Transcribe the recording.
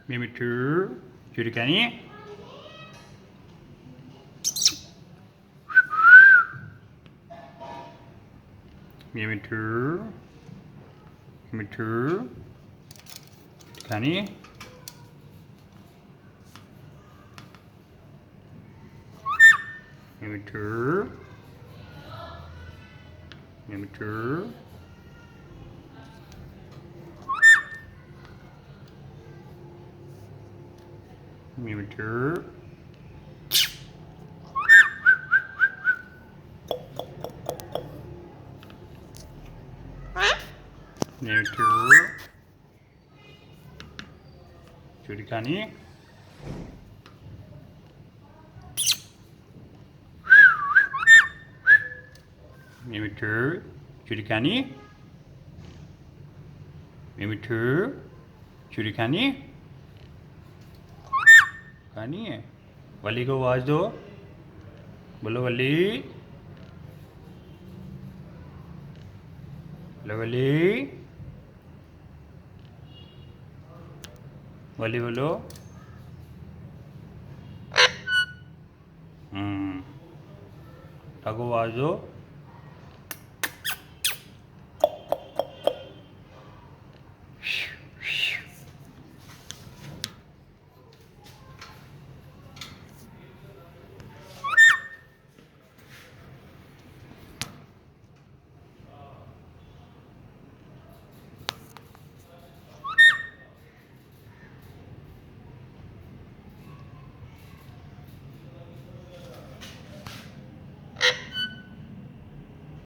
미미투 주리카니 미미투 미미투 주리카니 미미투 미미투 미미투 미미투 주리카니 미미투 주리카니 미미투 주리카니 कानी है वली को आवाज दो बोलो वली बोलो वली वली बोलो टाको आवाज दो